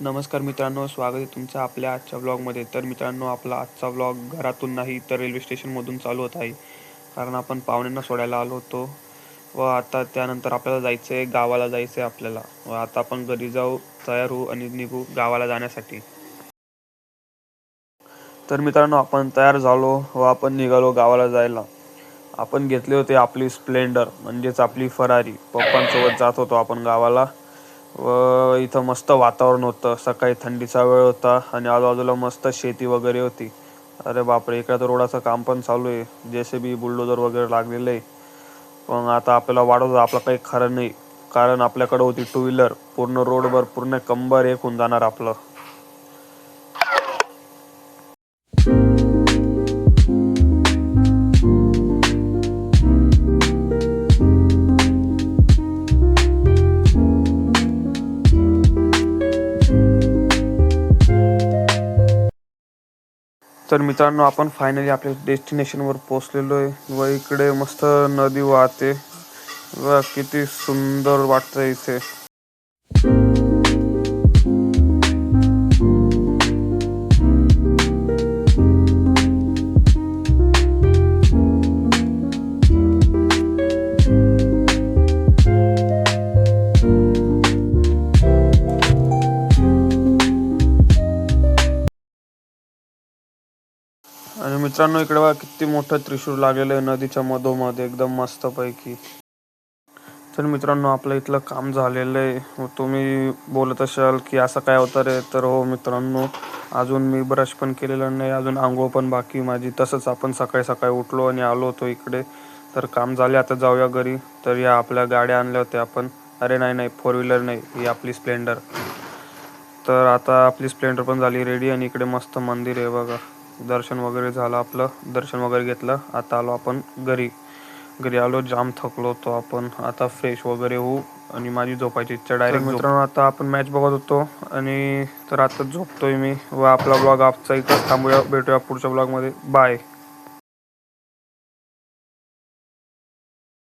नमस्कार मित्रांनो, स्वागत आहे तुमचं आपल्या आजच्या व्लॉगमध्ये. तर मित्रांनो, आपला आजचा व्लॉग घरातून नाही तर रेल्वे स्टेशनमधून चालू होत आहे. कारण आपण पाहुण्यांना सोडायला आलो होतो व आता त्यानंतर आपल्याला जायचं आहे, गावाला जायचं आहे आपल्याला. व आता आपण घरी जाऊ, तयार होऊ आणि निघू गावाला जाण्यासाठी. तर मित्रांनो, आपण तयार झालो व आपण निघालो गावाला जायला. आपण घेतले होते आपली स्प्लेंडर म्हणजेच आपली फरारी. पप्पांसोबत जात होतो आपण गावाला. व इथं मस्त वातावरण होतं. सकाळी थंडीचा वेळ होता आणि आजूबाजूला मस्त शेती वगैरे होती. अरे बापरे, इकडे तर रोडाचं काम पण चालू आहे. JCB बुलडोजर वगैरे लागलेलं आहे. पण आता आपल्याला वाढवलं, आपलं काही खरं नाही. कारण आपल्याकडे होती टू व्हीलर. पूर्ण रोडवर पूर्ण कंबर एक होऊन जाणार आपलं. तर मित्रांनो, आपण फायनली आपल्या डेस्टिनेशनवर पोहोचलेलो आहे व इकडे मस्त नदी वाहते व किती सुंदर वाटतंय इथे. आणि मित्रांनो, इकडे बघा किती मोठं त्रिशूळ लागलेलं आहे नदीच्या मधोमध, एकदम मस्त पैकी. तर मित्रांनो, आपलं इथलं काम झालेलं आहे. व तुम्ही बोलत असाल की असं काय होतं रे, तर हो मित्रांनो, अजून मी ब्रश पण केलेला नाही, अजून आंघोळ पण बाकी माझी. तसंच आपण सकाळी सकाळी उठलो आणि आलो होतो इकडे. तर काम झाले, आता जाऊया घरी. तर या आपल्या गाड्या आणल्या होत्या आपण. अरे नाही, 4 व्हीलर नाही, ही आपली स्प्लेंडर. तर आता आपली स्प्लेंडर पण झाली रेडी आणि इकडे मस्त मंदिर आहे बघा. दर्शन वगैरे झालं आपलं, दर्शन वगैरे घेतलं. आता आलो आपण घरी. घरी आलो, जाम थकलो होतो आपण. आता फ्रेश वगैरे होऊ आणि माझी झोपायची इच्छा डायरेक्ट. मित्रांनो, आता आपण मॅच बघत होतो आणि तर आता झोपतोय मी. व आपला ब्लॉग आजचा इथंच थांबूया. भेटूया पुढच्या ब्लॉगमध्ये. बाय.